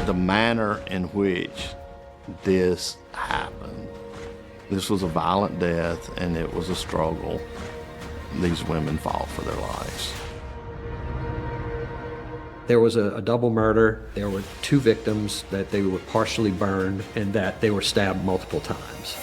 the manner in which this happened. This was a violent death, and it was a struggle. These women fought for their lives. There was a double murder. There were 2 victims that they were partially burned and that they were stabbed multiple times.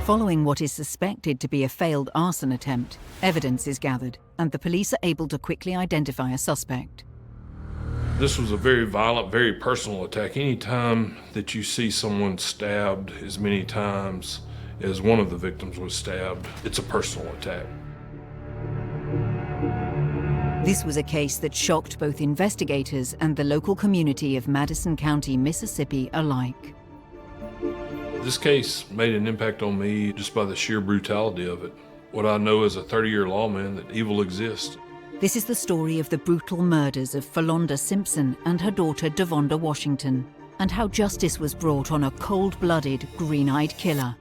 Following what is suspected to be a failed arson attempt, evidence is gathered, and the police are able to quickly identify a suspect. This was a very violent, very personal attack. Any time that you see someone stabbed as many times as one of the victims was stabbed, it's a personal attack. This was a case that shocked both investigators and the local community of Madison County, Mississippi alike. This case made an impact on me just by the sheer brutality of it. What I know as a 30-year lawman, that evil exists. This is the story of the brutal murders of Philonda Simpson and her daughter Devonda Washington, and how justice was brought on a cold-blooded, green-eyed killer.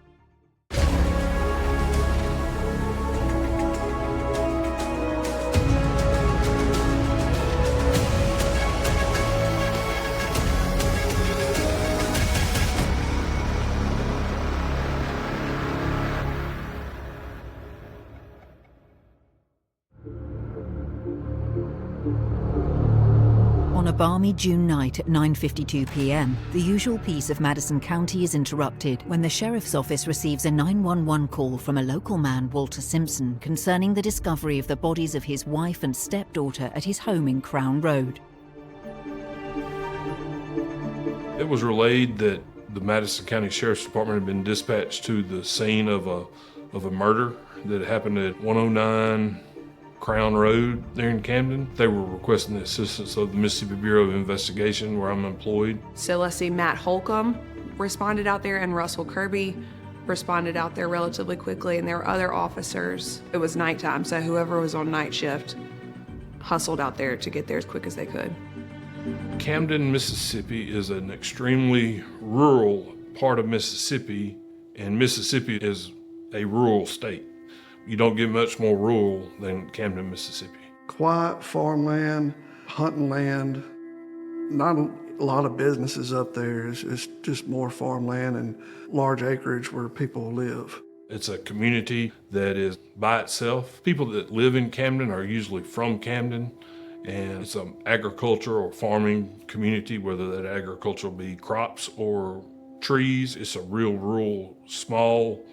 On a balmy June night at 9:52 p.m., the usual peace of Madison County is interrupted when the sheriff's office receives a 911 call from a local man, Walter Simpson, concerning the discovery of the bodies of his wife and stepdaughter at his home in Crown Road. It was relayed that the Madison County Sheriff's Department had been dispatched to the scene of a murder that happened at 109 Crown Road there in Camden. They were requesting the assistance of the Mississippi Bureau of Investigation, where I'm employed. So let's see, Matt Holcomb responded out there and Russell Kirby responded out there relatively quickly, and there were other officers. It was nighttime, so whoever was on night shift hustled out there to get there as quick as they could. Camden, Mississippi is an extremely rural part of Mississippi, and Mississippi is a rural state. You don't get much more rural than Camden, Mississippi. Quiet farmland, hunting land, not a lot of businesses up there. It's just more farmland and large acreage where people live. It's a community that is by itself. People that live in Camden are usually from Camden, and it's an agriculture or farming community, whether that agriculture be crops or trees. It's a real rural, small,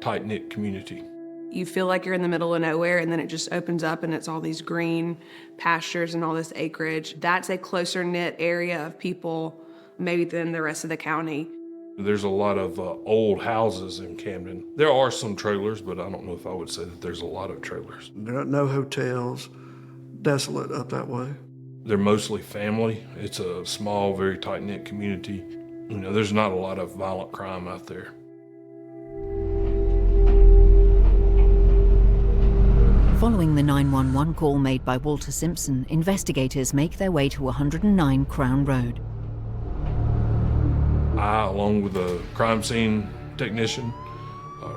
tight-knit community. You feel like you're in the middle of nowhere, and then it just opens up and it's all these green pastures and all this acreage. That's a closer knit area of people maybe than the rest of the county. There's a lot of old houses in Camden. There are some trailers, but I don't know if I would say that there's a lot of trailers. There are no hotels, desolate up that way. They're mostly family. It's a small, very tight-knit community. You know, there's not a lot of violent crime out there. Following the 911 call made by Walter Simpson, investigators make their way to 109 Crown Road. I, along with a crime scene technician,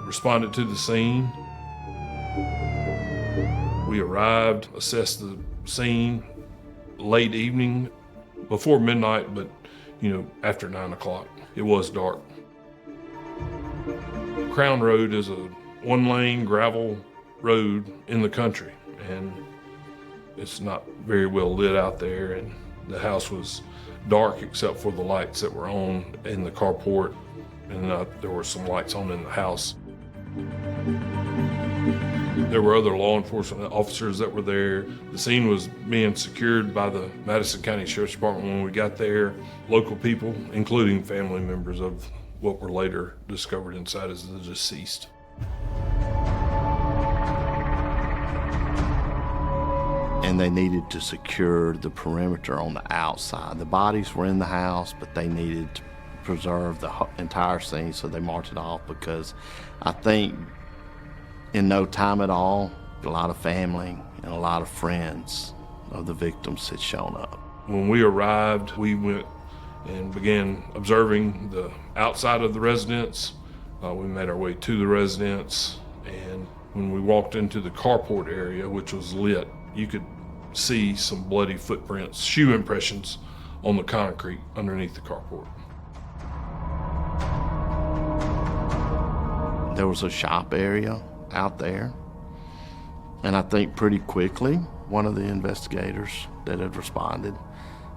responded to the scene. We arrived, assessed the scene late evening, before midnight, but after 9 o'clock. It was dark. Crown Road is a one-lane gravel road in the country, and it's not very well lit out there, and the house was dark except for the lights that were on in the carport, and there were some lights on in the house. There were other law enforcement officers that were there. The scene was being secured by the Madison County Sheriff's Department when we got there. Local people, including family members of what were later discovered inside as the deceased. And they needed to secure the perimeter on the outside. The bodies were in the house, but they needed to preserve the entire scene, so they marked it off, because I think in no time at all, a lot of family and a lot of friends of the victims had shown up. When we arrived, we went and began observing the outside of the residence. We made our way to the residence. And when we walked into the carport area, which was lit, you could see some bloody footprints, shoe impressions on the concrete underneath the carport. There was a shop area out there, and I think pretty quickly one of the investigators that had responded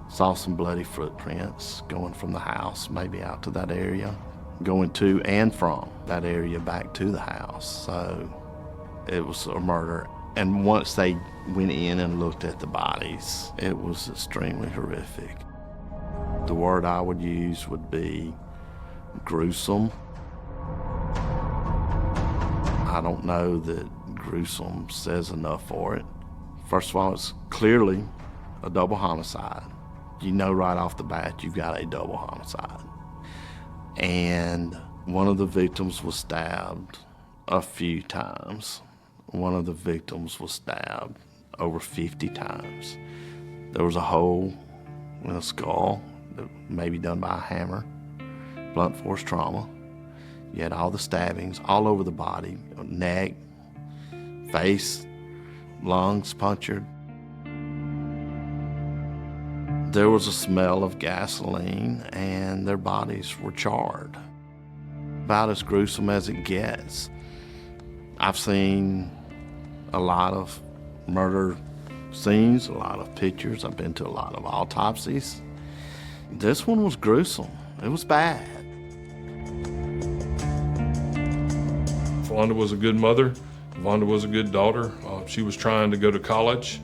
saw some bloody footprints going from the house, maybe out to that area, going to and from that area back to the house. So it was a murder. And once they went in and looked at the bodies, it was extremely horrific. The word I would use would be gruesome. I don't know that gruesome says enough for it. First of all, it's clearly a double homicide. You know right off the bat you've got a double homicide. And one of the victims was stabbed a few times. One of the victims was stabbed over 50 times. There was a hole in the skull that may be done by a hammer, blunt force trauma. You had all the stabbings all over the body, neck, face, lungs punctured. There was a smell of gasoline and their bodies were charred. About as gruesome as it gets. I've seen a lot of murder scenes, a lot of pictures. I've been to a lot of autopsies. This one was gruesome. It was bad. Philonda was a good mother. Vonda was a good daughter. She was trying to go to college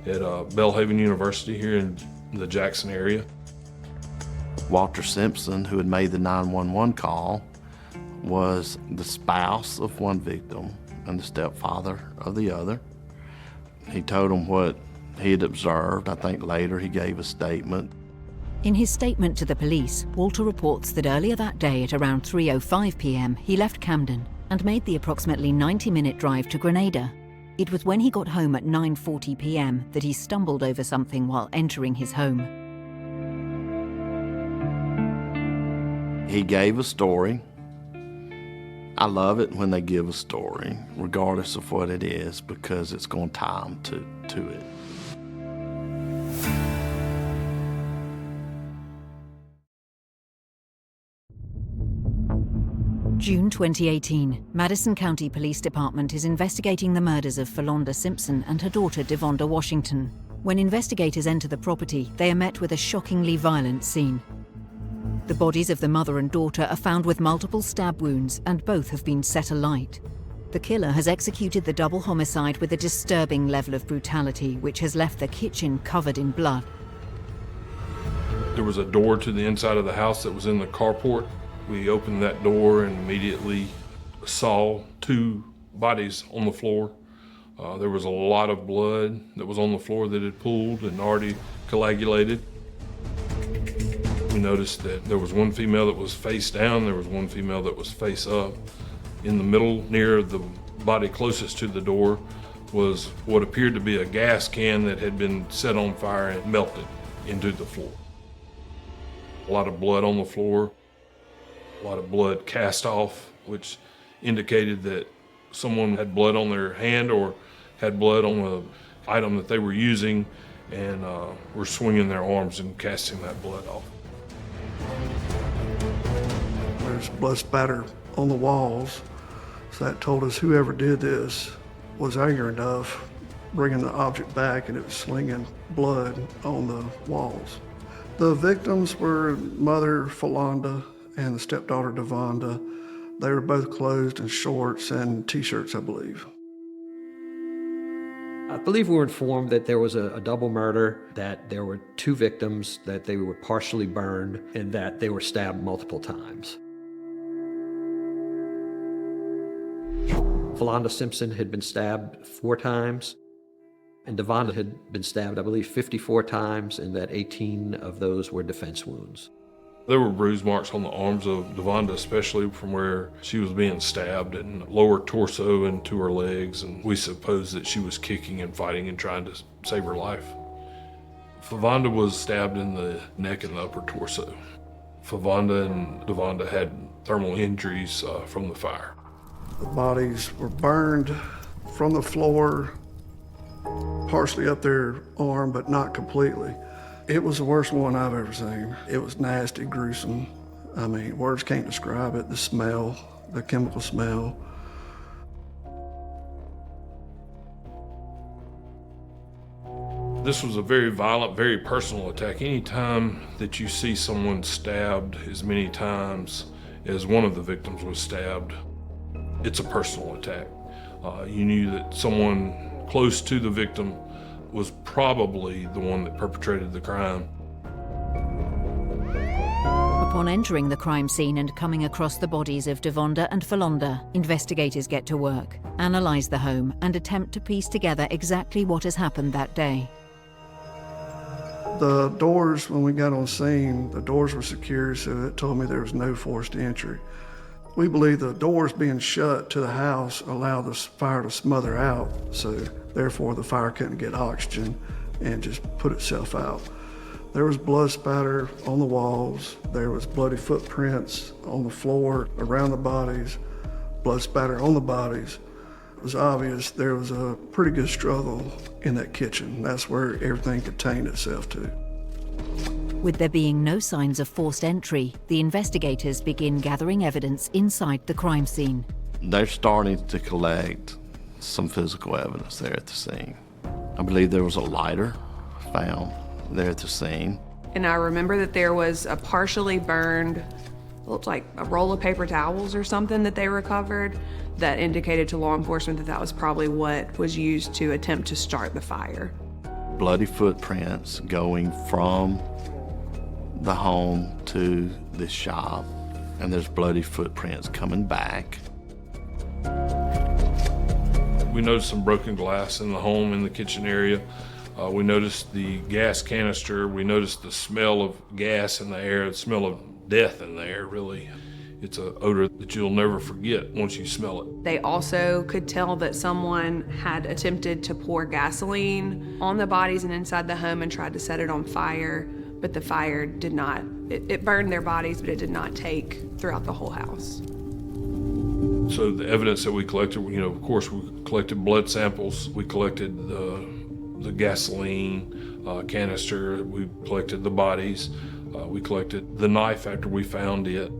at Belhaven University here in the Jackson area. Walter Simpson, who had made the 911 call, was the spouse of one victim and the stepfather of the other. He told him what he had observed. I think later he gave a statement. In his statement to the police, Walter reports that earlier that day at around 3:05 p.m. he left Camden and made the approximately 90-minute drive to Grenada. It was when he got home at 9:40 p.m. that he stumbled over something while entering his home. He gave a story. I love it when they give a story, regardless of what it is, because it's going to tie them to it. June 2018, Madison County Police Department is investigating the murders of Philonda Simpson and her daughter Devonda Washington. When investigators enter the property, they are met with a shockingly violent scene. The bodies of the mother and daughter are found with multiple stab wounds and both have been set alight. The killer has executed the double homicide with a disturbing level of brutality, which has left the kitchen covered in blood. There was a door to the inside of the house that was in the carport. We opened that door and immediately saw two bodies on the floor. There was a lot of blood that was on the floor that had pooled and already coagulated. We noticed that there was one female that was face down, there was one female that was face up. In the middle, near the body closest to the door, was what appeared to be a gas can that had been set on fire and melted into the floor. A lot of blood on the floor, a lot of blood cast off, which indicated that someone had blood on their hand or had blood on the item that they were using and were swinging their arms and casting that blood off. There's blood spatter on the walls, so that told us whoever did this was angry enough, bringing the object back, and it was slinging blood on the walls. The victims were mother Philonda and the stepdaughter Devonda. They were both clothed in shorts and t-shirts, I believe. I believe we were informed that there was a double murder, that there were two victims, that they were partially burned, and that they were stabbed multiple times. Philonda Simpson had been stabbed 4 times, and Devonda had been stabbed, I believe, 54 times, and that 18 of those were defense wounds. There were bruise marks on the arms of Devonda, especially from where she was being stabbed, and lower torso and to her legs, and we suppose that she was kicking and fighting and trying to save her life. Philonda was stabbed in the neck and the upper torso. Philonda and Devonda had thermal injuries from the fire. The bodies were burned from the floor, partially up their arm, but not completely. It was the worst one I've ever seen. It was nasty, gruesome. I mean, words can't describe it. The smell, the chemical smell. This was a very violent, very personal attack. Anytime that you see someone stabbed as many times as one of the victims was stabbed, it's a personal attack. You knew that someone close to the victim was probably the one that perpetrated the crime. Upon entering the crime scene and coming across the bodies of Devonda and Falonda, investigators get to work, analyze the home, and attempt to piece together exactly what has happened that day. The doors, when we got on scene, the doors were secure, so it told me there was no forced entry. We believe the doors being shut to the house allowed the fire to smother out, so therefore the fire couldn't get oxygen and just put itself out. There was blood spatter on the walls. There was bloody footprints on the floor around the bodies, blood spatter on the bodies. It was obvious there was a pretty good struggle in that kitchen. That's where everything contained itself to. With there being no signs of forced entry, the investigators begin gathering evidence inside the crime scene. They're starting to collect some physical evidence there at the scene. I believe there was a lighter found there at the scene. And I remember that there was a partially burned, looked like a roll of paper towels or something that they recovered that indicated to law enforcement that that was probably what was used to attempt to start the fire. Bloody footprints going from the home to the shop, and there's bloody footprints coming back. We noticed some broken glass in the home, in the kitchen area. We noticed the gas canister. We noticed the smell of gas in the air, the smell of death in the air, really. It's an odor that you'll never forget once you smell it. They also could tell that someone had attempted to pour gasoline on the bodies and inside the home and tried to set it on fire, but the fire did not, it burned their bodies, but it did not take throughout the whole house. So the evidence that we collected, of course, we collected blood samples. We collected the gasoline canister. We collected the bodies. We collected the knife after we found it.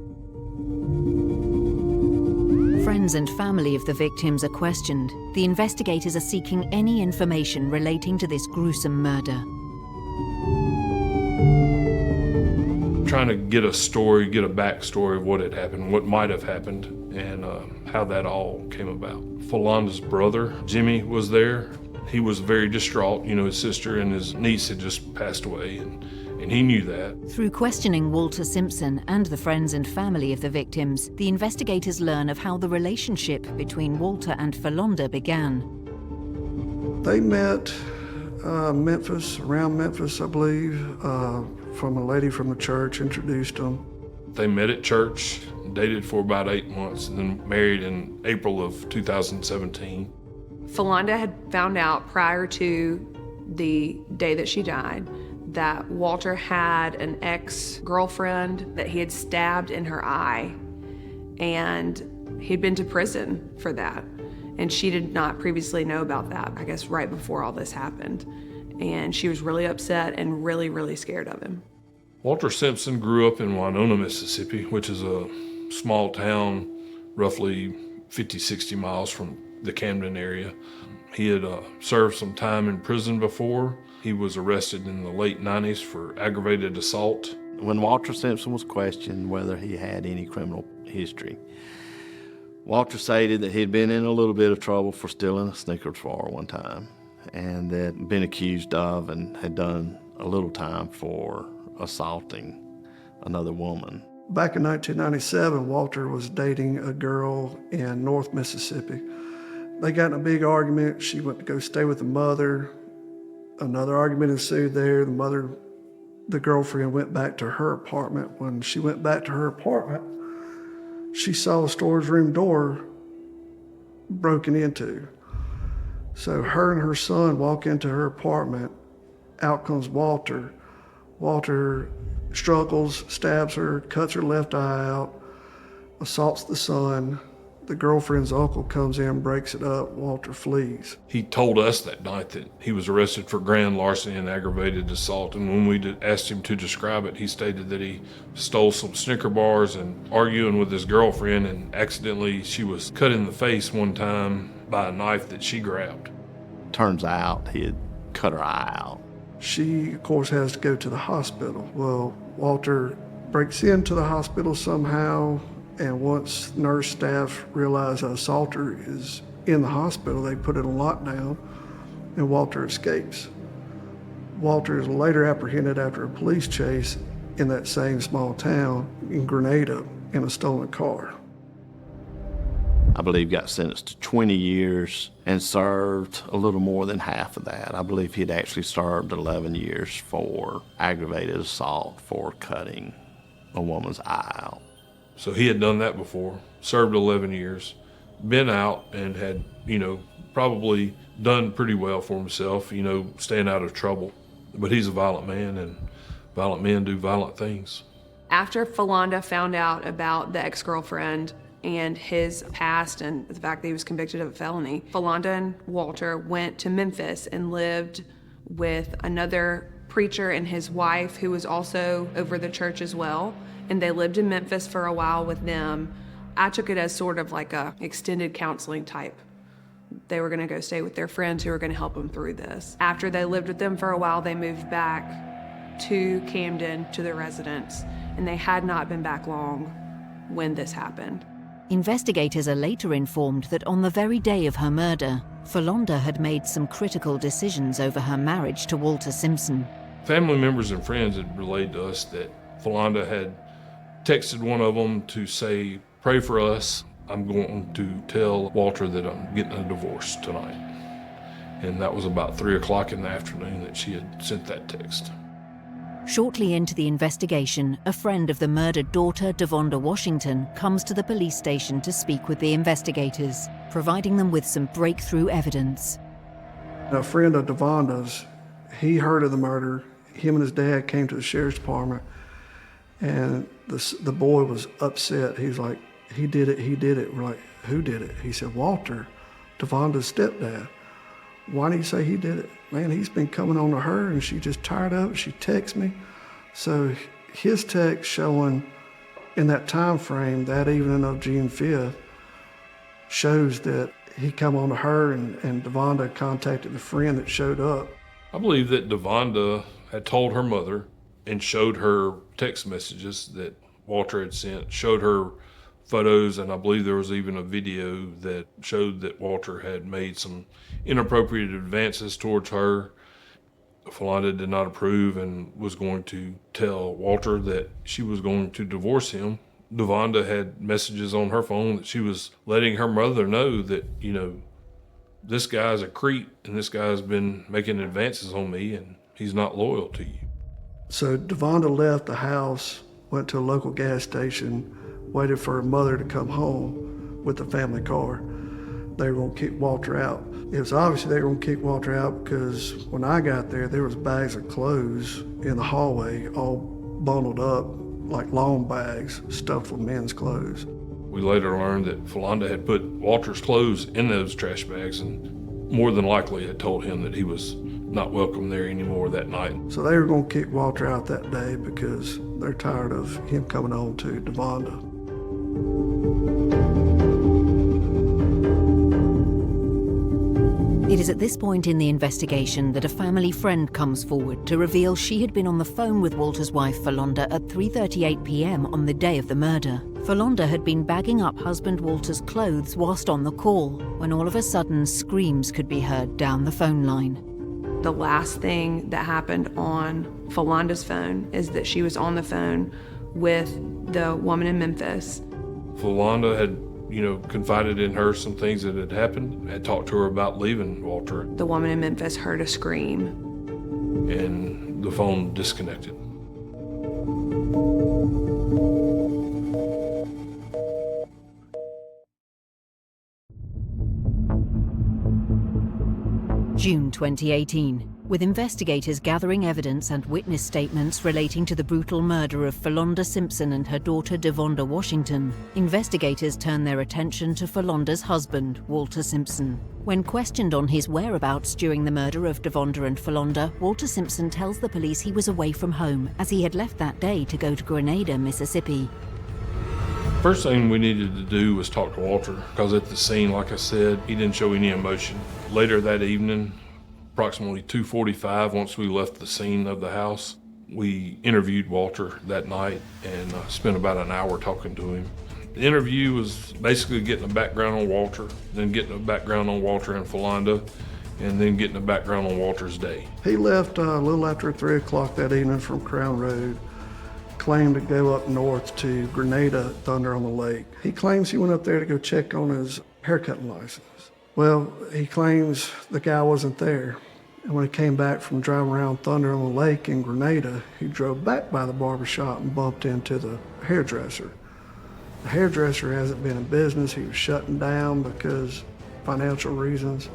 Friends and family of the victims are questioned. The investigators are seeking any information relating to this gruesome murder. Trying to get a story, get a backstory of what had happened, what might have happened, and how that all came about. Falonda's brother, Jimmy, was there. He was very distraught. His sister and his niece had just passed away, and he knew that. Through questioning Walter Simpson and the friends and family of the victims, the investigators learn of how the relationship between Walter and Falonda began. They met around Memphis, I believe, from a lady from the church introduced them. They met at church, dated for about 8 months, and then married in April of 2017. Falonda had found out prior to the day that she died that Walter had an ex-girlfriend that he had stabbed in her eye, and he'd been to prison for that. And she did not previously know about that, I guess right before all this happened. And she was really upset and really, really scared of him. Walter Simpson grew up in Winona, Mississippi, which is a small town roughly 50, 60 miles from the Camden area. He had served some time in prison before. He was arrested in the late 90s for aggravated assault. When Walter Simpson was questioned whether he had any criminal history, Walter stated that he'd been in a little bit of trouble for stealing a Snickers bar one time, and that been accused of and had done a little time for assaulting another woman. Back in 1997, Walter was dating a girl in North Mississippi. They got in a big argument. She went to go stay with the mother. Another argument ensued there. The girlfriend went back to her apartment. When she went back to her apartment, she saw the storage room door broken into. So her and her son walk into her apartment. Out comes Walter. Walter struggles, stabs her, cuts her left eye out, assaults the son, The girlfriend's uncle comes in, breaks it up, Walter flees. He told us that night that he was arrested for grand larceny and aggravated assault, and when we asked him to describe it, he stated that he stole some Snicker bars and arguing with his girlfriend, and accidentally she was cut in the face one time by a knife that she grabbed. Turns out he had cut her eye out. She, of course, has to go to the hospital. Well, Walter breaks into the hospital somehow, and once nurse staff realize an assaulter is in the hospital, they put it on lockdown, and Walter escapes. Walter is later apprehended after a police chase in that same small town in Grenada in a stolen car. I believe got sentenced to 20 years and served a little more than half of that. I believe he'd actually served 11 years for aggravated assault for cutting a woman's eye out. So he had done that before, served 11 years, been out and had, probably done pretty well for himself, staying out of trouble. But he's a violent man, and violent men do violent things. After Philonda found out about the ex-girlfriend and his past and the fact that he was convicted of a felony, Philonda and Walter went to Memphis and lived with another preacher and his wife who was also over the church as well. And they lived in Memphis for a while with them. I took it as sort of like a extended counseling type. They were gonna go stay with their friends who were gonna help them through this. After they lived with them for a while, they moved back to Camden, to their residence, and they had not been back long when this happened. Investigators are later informed that on the very day of her murder, Philonda had made some critical decisions over her marriage to Walter Simpson. Family members and friends had relayed to us that Philonda had texted one of them to say, "Pray for us. I'm going to tell Walter that I'm getting a divorce tonight." And that was about 3 o'clock in the afternoon that she had sent that text. Shortly into the investigation, a friend of the murdered daughter, Devonda Washington, comes to the police station to speak with the investigators, providing them with some breakthrough evidence. A friend of Devonda's, he heard of the murder. Him and his dad came to the sheriff's department, and the boy was upset. He's like, he did it, he did it. We're like, who did it? He said, Walter, Devonda's stepdad. Why did he say he did it? Man, he's been coming on to her, and she just tired of it. She texts me. So his text showing in that time frame, that evening of June 5th, shows that he come on to her, and Devonda contacted the friend that showed up. I believe that Devonda had told her mother and showed her text messages that Walter had sent, showed her photos, and I believe there was even a video that showed that Walter had made some inappropriate advances towards her. Philonda did not approve and was going to tell Walter that she was going to divorce him. Devonda had messages on her phone that she was letting her mother know that, this guy's a creep and this guy's been making advances on me and he's not loyal to you. So Devonda left the house, went to a local gas station, waited for her mother to come home with the family car. They were gonna kick Walter out. It was obviously they were gonna kick Walter out because when I got there was bags of clothes in the hallway, all bundled up like long bags stuffed with men's clothes. We later learned that Philonda had put Walter's clothes in those trash bags and more than likely had told him that he was not welcome there anymore that night. So they were gonna kick Walter out that day because they're tired of him coming on to Devonda. It is at this point in the investigation that a family friend comes forward to reveal she had been on the phone with Walter's wife, Philonda, at 3:38 p.m. on the day of the murder. Philonda had been bagging up husband Walter's clothes whilst on the call, when all of a sudden screams could be heard down the phone line. The last thing that happened on Philonda's phone is that she was on the phone with the woman in Memphis. Philonda had confided in her some things that had happened, had talked to her about leaving Walter. The woman in Memphis heard a scream. And the phone disconnected. June 2018. With investigators gathering evidence and witness statements relating to the brutal murder of Philonda Simpson and her daughter Devonda Washington, investigators turn their attention to Philonda's husband, Walter Simpson. When questioned on his whereabouts during the murder of Devonda and Philonda, Walter Simpson tells the police he was away from home as he had left that day to go to Grenada, Mississippi. First thing we needed to do was talk to Walter, because at the scene, like I said, he didn't show any emotion. Later that evening, approximately 2:45, once we left the scene of the house, we interviewed Walter that night and spent about an hour talking to him. The interview was basically getting a background on Walter, then getting a background on Walter and Philonda, and then getting a background on Walter's day. He left a little after 3 o'clock that evening from Crown Road, claimed to go up north to Grenada, Thunder on the Lake. He claims he went up there to go check on his haircutting license. Well, he claims the guy wasn't there. And when he came back from driving around Thunder on the Lake in Grenada, he drove back by the barbershop and bumped into the hairdresser. The hairdresser hasn't been in business. He was shutting down because financial reasons.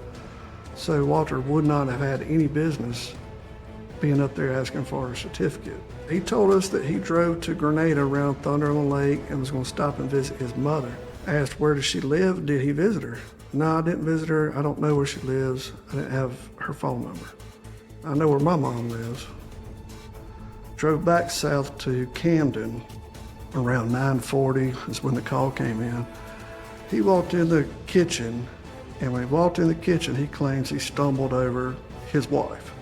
So Walter would not have had any business being up there asking for a certificate. He told us that he drove to Grenada around Thunder on the Lake and was going to stop and visit his mother. Asked where does she live, did he visit her? No, I didn't visit her. I don't know where she lives. I didn't have her phone number. I know where my mom lives. Drove back south to Camden around 9:40 is when the call came in. He walked in the kitchen, and when he walked in the kitchen, he claims he stumbled over his wife.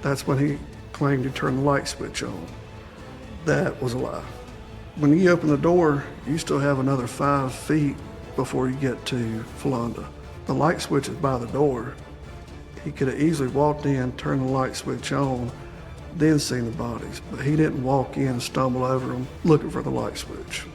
That's when he claimed he turned the light switch on. That was a lie. When you open the door, you still have another 5 feet before you get to Philonda. The light switch is by the door. He could have easily walked in, turned the light switch on, then seen the bodies, but he didn't walk in and stumble over them looking for the light switch.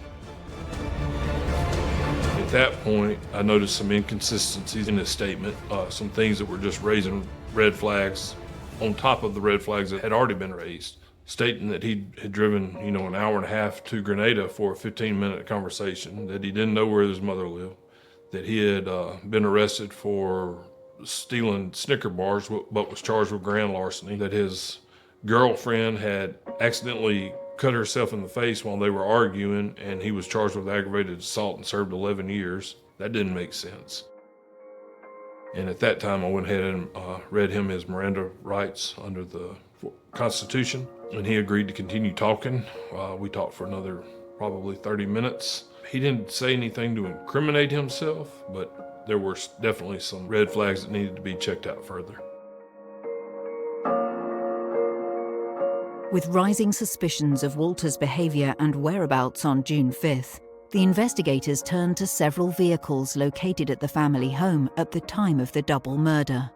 At that point, I noticed some inconsistencies in his statement, some things that were just raising red flags on top of the red flags that had already been raised, stating that he had driven, an hour and a half to Grenada for a 15-minute conversation, that he didn't know where his mother lived, that he had been arrested for stealing Snicker bars but was charged with grand larceny, that his girlfriend had accidentally cut herself in the face while they were arguing and he was charged with aggravated assault and served 11 years. That didn't make sense. And at that time, I went ahead and read him his Miranda rights under the Constitution, and he agreed to continue talking. We talked for another probably 30 minutes. He didn't say anything to incriminate himself, but there were definitely some red flags that needed to be checked out further. With rising suspicions of Walter's behavior and whereabouts on June 5th, the investigators turned to several vehicles located at the family home at the time of the double murder.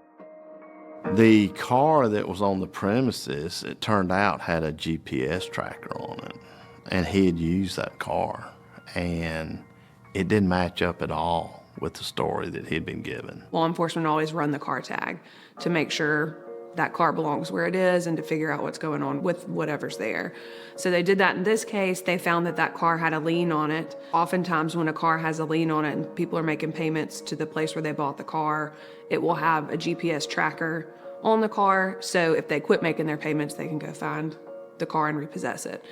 The car that was on the premises, it turned out, had a GPS tracker on it, and he had used that car, and it didn't match up at all with the story that he'd been given. Law enforcement always run the car tag to make sure that car belongs where it is and to figure out what's going on with whatever's there. So they did that in this case. They found that that car had a lien on it. Oftentimes when a car has a lien on it and people are making payments to the place where they bought the car, it will have a GPS tracker on the car. So if they quit making their payments, they can go find the car and repossess it.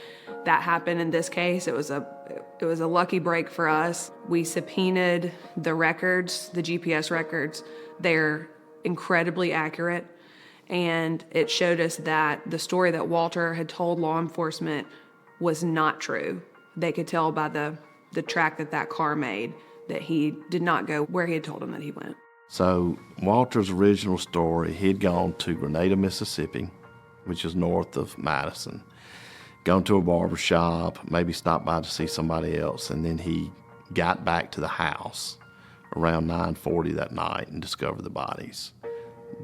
That happened in this case. It was a lucky break for us. We subpoenaed the records, the GPS records. They're incredibly accurate. And it showed us that the story that Walter had told law enforcement was not true. They could tell by the track that car made that he did not go where he had told them that he went. So Walter's original story, he'd gone to Grenada, Mississippi, which is north of Madison, gone to a barber shop, maybe stopped by to see somebody else, and then he got back to the house around 9:40 that night and discovered the bodies.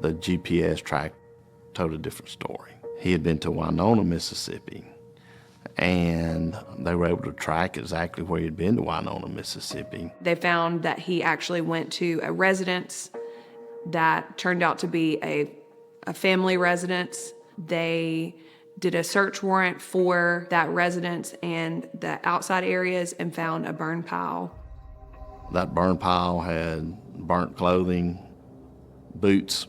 The GPS track told a different story. He had been to Winona, Mississippi, and they were able to track exactly where he'd been to Winona, Mississippi. They found that he actually went to a residence that turned out to be a family residence. They did a search warrant for that residence and the outside areas and found a burn pile. That burn pile had burnt clothing, boots,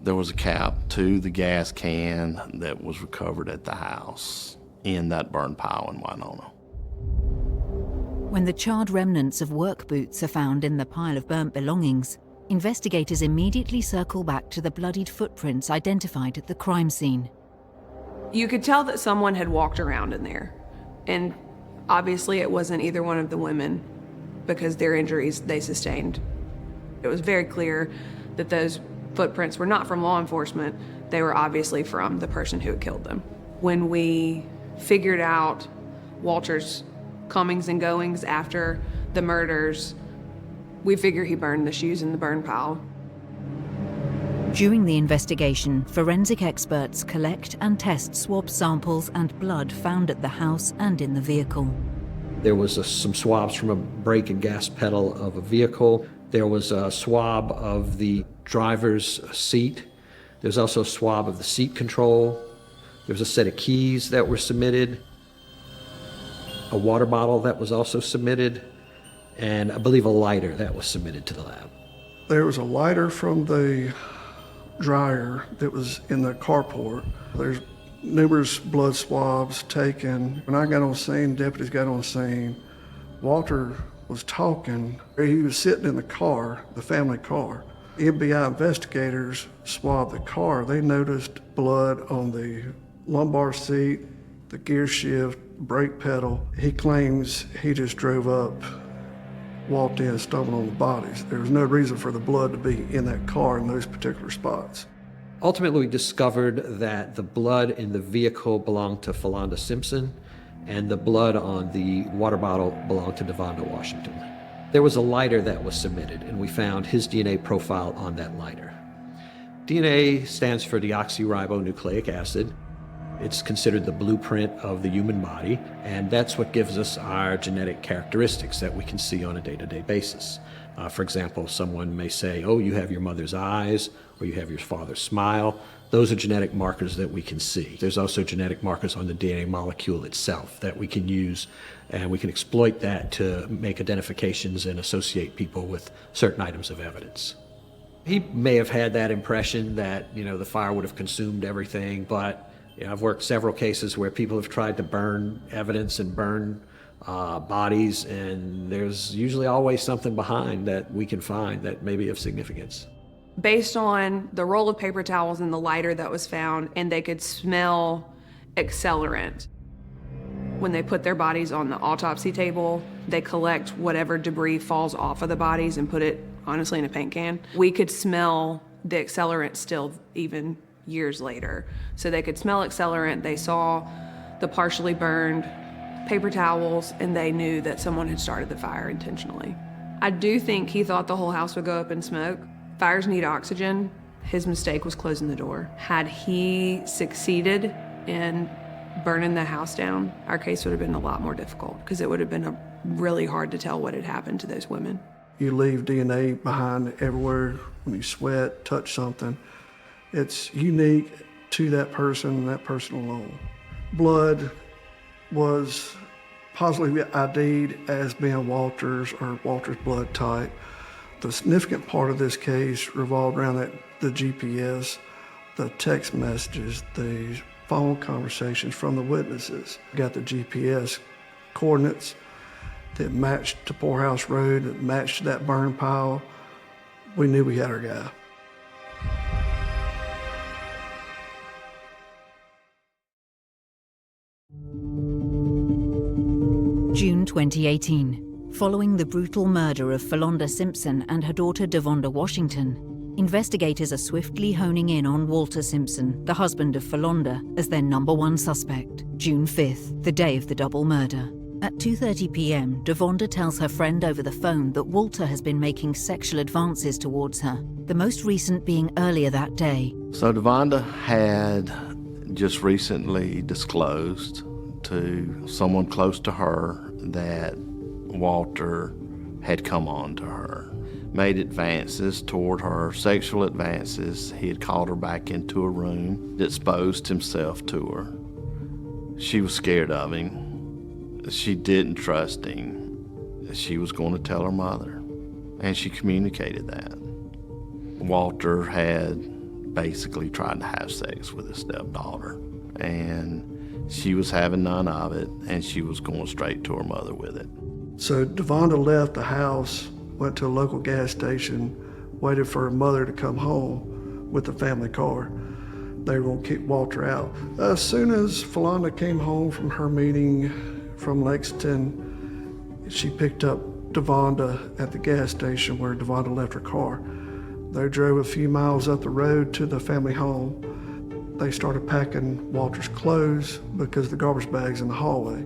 There was a cap to the gas can that was recovered at the house in that burn pile in Winona. When the charred remnants of work boots are found in the pile of burnt belongings, investigators immediately circle back to the bloodied footprints identified at the crime scene. You could tell that someone had walked around in there, and obviously it wasn't either one of the women because their injuries they sustained. It was very clear that those footprints were not from law enforcement. They were obviously from the person who had killed them. When we figured out Walter's comings and goings after the murders, we figured he burned the shoes in the burn pile. During the investigation, forensic experts collect and test swab samples and blood found at the house and in the vehicle. There was some swabs from a brake and gas pedal of a vehicle. There was a swab of the driver's seat. There's also a swab of the seat control. There was a set of keys that were submitted, a water bottle that was also submitted, and I believe a lighter that was submitted to the lab. There was a lighter from the dryer that was in the carport. There's numerous blood swabs taken. When I got on scene, deputies got on scene, Walter was talking. He was sitting in the car, the family car. FBI investigators swabbed the car. They noticed blood on the lumbar seat, the gear shift, brake pedal. He claims he just drove up, walked in, stumbled on the bodies. There was no reason for the blood to be in that car in those particular spots. Ultimately, we discovered that the blood in the vehicle belonged to Philonda Simpson, and the blood on the water bottle belonged to Devonda Washington. There was a lighter that was submitted, and we found his DNA profile on that lighter. DNA stands for deoxyribonucleic acid. It's considered the blueprint of the human body, and that's what gives us our genetic characteristics that we can see on a day-to-day basis. For example, someone may say, oh, you have your mother's eyes, or you have your father's smile. Those are genetic markers that we can see. There's also genetic markers on the DNA molecule itself that we can use, and we can exploit that to make identifications and associate people with certain items of evidence. He may have had that impression that, the fire would have consumed everything, but I've worked several cases where people have tried to burn evidence and burn bodies, and there's usually always something behind that we can find that may be of significance. Based on the roll of paper towels and the lighter that was found, and they could smell accelerant. When they put their bodies on the autopsy table, they collect whatever debris falls off of the bodies and put it, honestly, in a paint can. We could smell the accelerant still even years later. So they could smell accelerant, they saw the partially burned paper towels, and they knew that someone had started the fire intentionally. I do think he thought the whole house would go up in smoke. Fires need oxygen. His mistake was closing the door. Had he succeeded in burning the house down, our case would have been a lot more difficult because it would have been really hard to tell what had happened to those women. You leave DNA behind everywhere when you sweat, touch something. It's unique to that person and that person alone. Blood was positively ID'd as being Walter's or Walter's blood type. The significant part of this case revolved around the GPS, the text messages, the phone conversations from the witnesses. We got the GPS coordinates that matched to Poorhouse Road, that matched that burn pile. We knew we had our guy. June 2018. Following the brutal murder of Philonda Simpson and her daughter Devonda Washington, investigators are swiftly honing in on Walter Simpson, the husband of Philonda, as their #1 suspect. June 5th, the day of the double murder. At 2:30 p.m, Devonda tells her friend over the phone that Walter has been making sexual advances towards her, the most recent being earlier that day. So Devonda had just recently disclosed to someone close to her that Walter had come on to her, made advances toward her, sexual advances. He had called her back into a room, exposed himself to her. She was scared of him. She didn't trust him. She was going to tell her mother, and she communicated that. Walter had basically tried to have sex with his stepdaughter. And she was having none of it, and she was going straight to her mother with it. So Devonda left the house, went to a local gas station, waited for her mother to come home with the family car. They were going to kick Walter out. As soon as Philonda came home from her meeting from Lexington, she picked up Devonda at the gas station where Devonda left her car. They drove a few miles up the road to the family home. They started packing Walter's clothes because the garbage bag's in the hallway.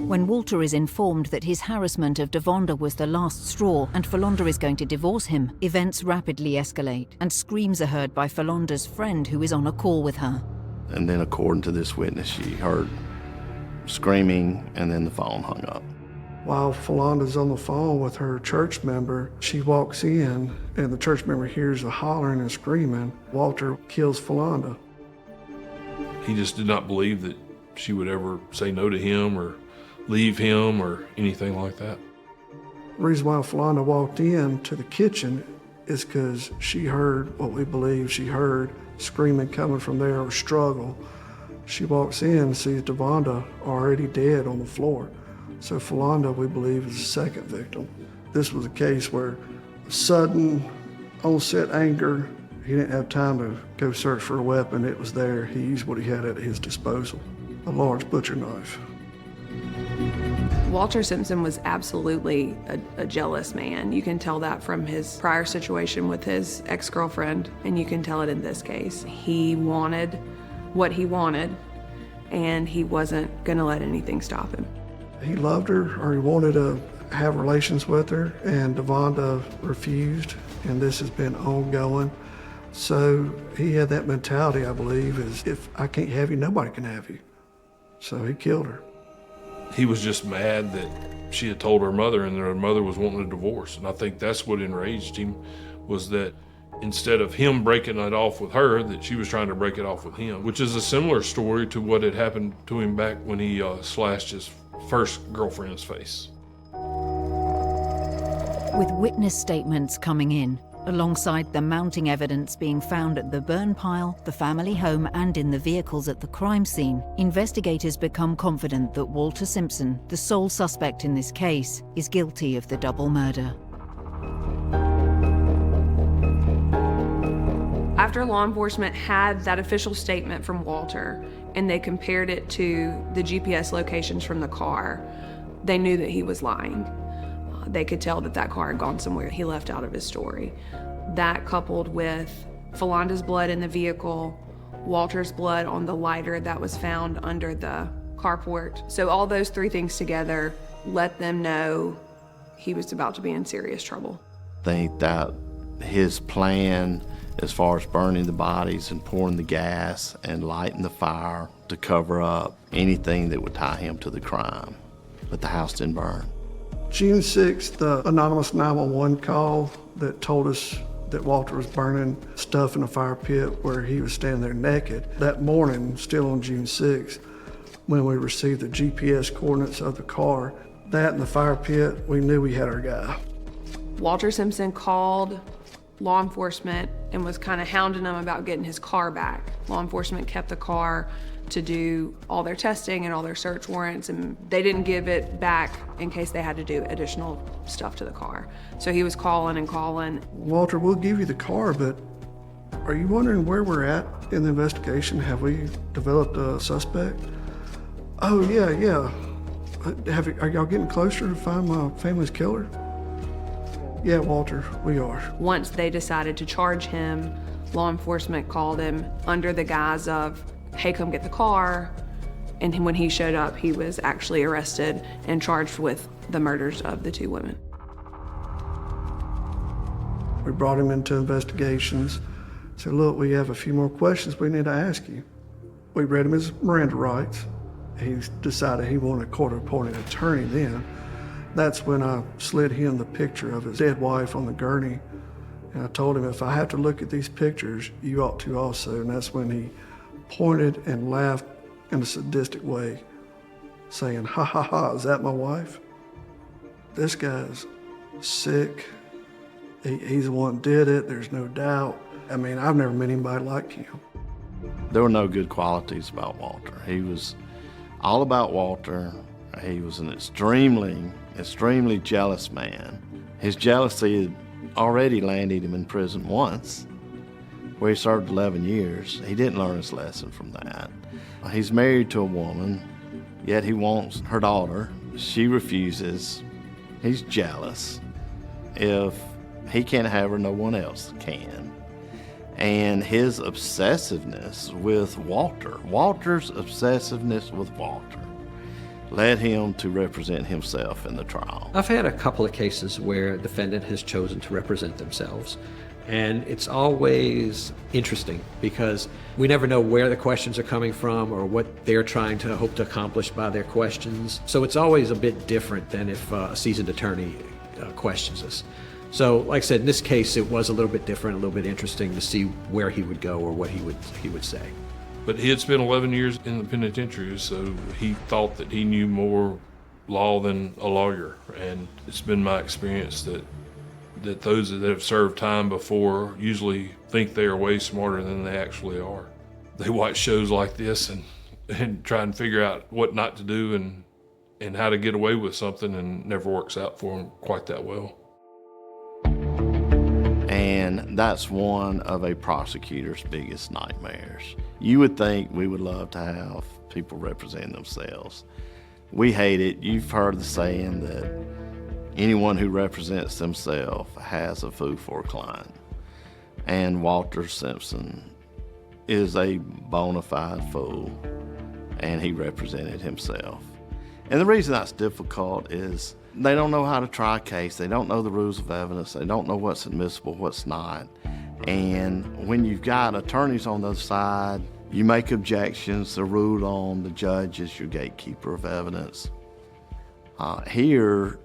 When Walter is informed that his harassment of Devonda was the last straw and Philonda is going to divorce him, events rapidly escalate and screams are heard by Philonda's friend who is on a call with her. And then according to this witness, she heard screaming and then the phone hung up. While Philonda's on the phone with her church member, she walks in and the church member hears a hollering and screaming. Walter kills Philonda. He just did not believe that she would ever say no to him or leave him or anything like that. The reason why Philonda walked in to the kitchen is because she heard what we believe she heard, screaming coming from there or struggle. She walks in and sees Devonda already dead on the floor. So Philonda, we believe, is the second victim. This was a case where sudden, onset anger, he didn't have time to go search for a weapon. It was there. He used what he had at his disposal, a large butcher knife. Walter Simpson was absolutely a jealous man. You can tell that from his prior situation with his ex-girlfriend, and you can tell it in this case. He wanted what he wanted, and he wasn't gonna let anything stop him. He loved her, or he wanted to have relations with her, and Devonda refused, and this has been ongoing. So he had that mentality, I believe, is if I can't have you, nobody can have you. So he killed her. He was just mad that she had told her mother and that her mother was wanting a divorce. And I think that's what enraged him, was that instead of him breaking it off with her, that she was trying to break it off with him, which is a similar story to what had happened to him back when he slashed his first girlfriend's face. With witness statements coming in, alongside the mounting evidence being found at the burn pile, the family home, and in the vehicles at the crime scene, investigators become confident that Walter Simpson, the sole suspect in this case, is guilty of the double murder. After law enforcement had that official statement from Walter and they compared it to the GPS locations from the car, they knew that he was lying. They could tell that that car had gone somewhere he left out of his story. That coupled with Philonda's blood in the vehicle, Walter's blood on the lighter that was found under the carport. So all those three things together let them know he was about to be in serious trouble. I think that his plan as far as burning the bodies and pouring the gas and lighting the fire to cover up anything that would tie him to the crime. But the house didn't burn. June 6th, the anonymous 911 call that told us that Walter was burning stuff in a fire pit where he was standing there naked. That morning, still on June 6th, when we received the GPS coordinates of the car, that and the fire pit, we knew we had our guy. Walter Simpson called law enforcement and was kind of hounding them about getting his car back. Law enforcement kept the car to do all their testing and all their search warrants, and they didn't give it back in case they had to do additional stuff to the car. So he was calling and calling. Walter, we'll give you the car, but are you wondering where we're at in the investigation? Have we developed a suspect? Oh, yeah. Are y'all getting closer to find my family's killer? Yeah, Walter, we are. Once they decided to charge him, law enforcement called him under the guise of, hey, come get the car. And when he showed up, he was actually arrested and charged with the murders of the two women. We brought him into investigations. Said, look, we have a few more questions we need to ask you. We read him his Miranda rights. He decided he wanted a court-appointed attorney then. That's when I slid him the picture of his dead wife on the gurney. And I told him, if I have to look at these pictures, you ought to also. And that's when he pointed and laughed in a sadistic way, saying, ha ha ha, is that my wife? This guy's sick. He's the one that did it, there's no doubt. I mean, I've never met anybody like him. There were no good qualities about Walter. He was all about Walter. He was an extremely jealous man. His jealousy had already landed him in prison once, where he served 11 years. He didn't learn his lesson from that. He's married to a woman, yet he wants her daughter. She refuses. He's jealous. If he can't have her, no one else can. And his obsessiveness with Walter's obsessiveness with Walter, led him to represent himself in the trial. I've had a couple of cases where a defendant has chosen to represent themselves. And it's always interesting because we never know where the questions are coming from or what they're trying to hope to accomplish by their questions. So it's always a bit different than if a seasoned attorney questions us. So, like I said, in this case, it was a little bit different, a little bit interesting to see where he would go or what he would say. But he had spent 11 years in the penitentiary, so he thought that he knew more law than a lawyer. And it's been my experience that those that have served time before usually think they are way smarter than they actually are. They watch shows like this and try and figure out what not to do and how to get away with something, and never works out for them quite that well. And that's one of a prosecutor's biggest nightmares. You would think we would love to have people represent themselves. We hate it. You've heard the saying that anyone who represents themselves has a fool for a client. And Walter Simpson is a bona fide fool, and he represented himself. And the reason that's difficult is they don't know how to try a case. They don't know the rules of evidence. They don't know what's admissible, what's not. And when you've got attorneys on the other side, you make objections. They're ruled on. The judge is your gatekeeper of evidence. Here,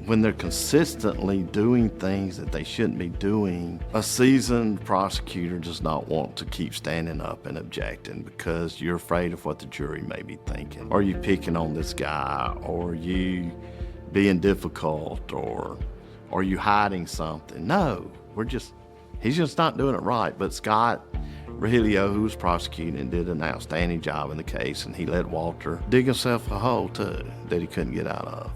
when they're consistently doing things that they shouldn't be doing, a seasoned prosecutor does not want to keep standing up and objecting because you're afraid of what the jury may be thinking. Are you picking on this guy? Or are you being difficult? Or are you hiding something? No, he's just not doing it right. But Scott Regilio, who was prosecuting, did an outstanding job in the case, and he let Walter dig himself a hole too that he couldn't get out of.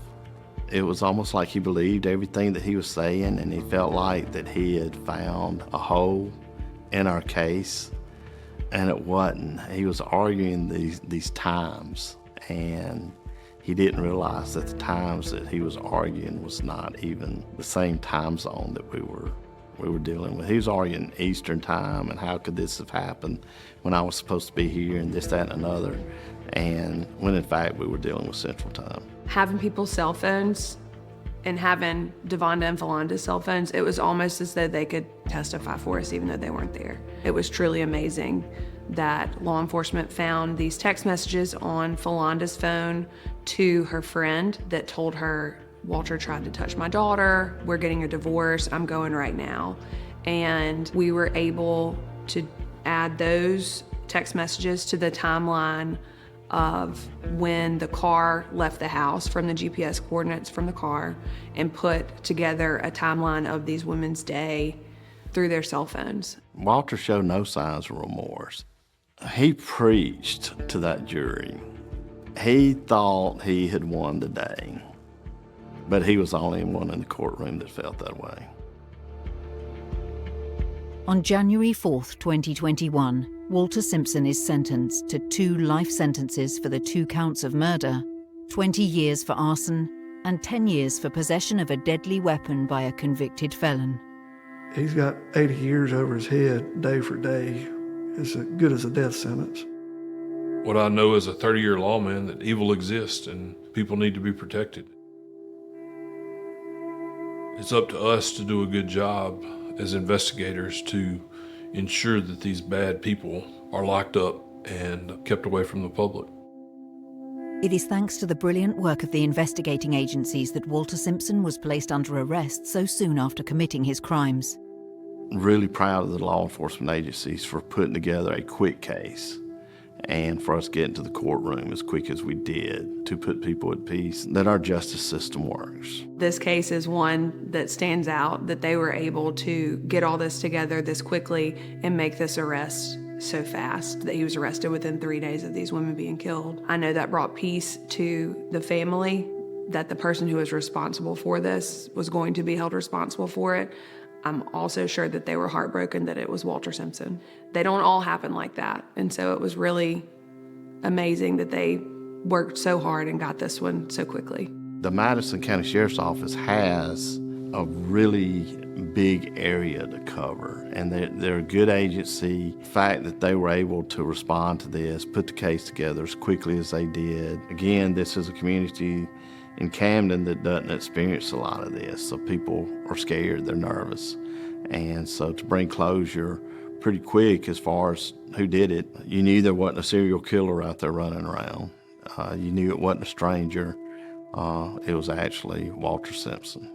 It was almost like he believed everything that he was saying, and he felt like that he had found a hole in our case, and it wasn't. He was arguing these times, and he didn't realize that the times that he was arguing was not even the same time zone that we were dealing with. He was arguing Eastern time, and how could this have happened when I was supposed to be here, and this, that, and another, and when in fact we were dealing with Central time. Having people's cell phones and having Devonda and Philanda's cell phones, it was almost as though they could testify for us even though they weren't there. It was truly amazing that law enforcement found these text messages on Philanda's phone to her friend that told her, Walter tried to touch my daughter, we're getting a divorce, I'm going right now. And we were able to add those text messages to the timeline of when the car left the house from the GPS coordinates from the car, and put together a timeline of these women's day through their cell phones. Walter showed no signs of remorse. He preached to that jury. He thought he had won the day, but he was the only one in the courtroom that felt that way. On January 4th, 2021, Walter Simpson is sentenced to 2 life sentences for the 2 counts of murder, 20 years for arson, and 10 years for possession of a deadly weapon by a convicted felon. He's got 80 years over his head, day for day. It's as good as a death sentence. What I know as a 30-year lawman, that evil exists and people need to be protected. It's up to us to do a good job as investigators to ensure that these bad people are locked up and kept away from the public. It is thanks to the brilliant work of the investigating agencies that Walter Simpson was placed under arrest so soon after committing his crimes. Really proud of the law enforcement agencies for putting together a quick case and for us to get into the courtroom as quick as we did to put people at peace, that our justice system works. This case is one that stands out, that they were able to get all this together this quickly and make this arrest so fast, that he was arrested within 3 days of these women being killed. I know that brought peace to the family, that the person who was responsible for this was going to be held responsible for it. I'm also sure that they were heartbroken that it was Walter Simpson. They don't all happen like that. And so it was really amazing that they worked so hard and got this one so quickly. The Madison County Sheriff's Office has a really big area to cover, and they're a good agency. The fact that they were able to respond to this, put the case together as quickly as they did. Again, this is a community in Camden that doesn't experience a lot of this, so people are scared, they're nervous. And so to bring closure pretty quick as far as who did it, you knew there wasn't a serial killer out there running around. You knew it wasn't a stranger. It was actually Walter Simpson.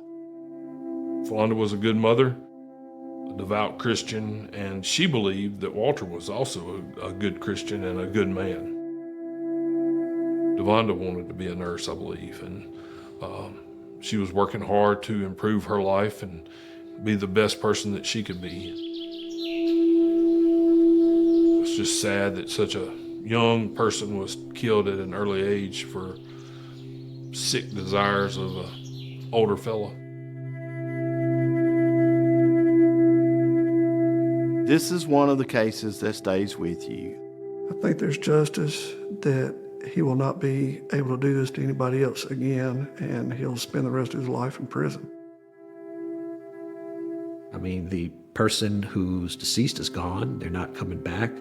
Philonda was a good mother, a devout Christian, and she believed that Walter was also a good Christian and a good man. Devonda wanted to be a nurse, I believe, and she was working hard to improve her life and be the best person that she could be. It's just sad that such a young person was killed at an early age for sick desires of an older fella. This is one of the cases that stays with you. I think there's justice that he will not be able to do this to anybody else again, and he'll spend the rest of his life in prison. I mean, the person who's deceased is gone. They're not coming back.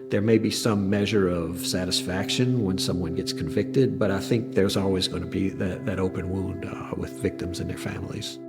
There may be some measure of satisfaction when someone gets convicted, but I think there's always going to be that open wound with victims and their families.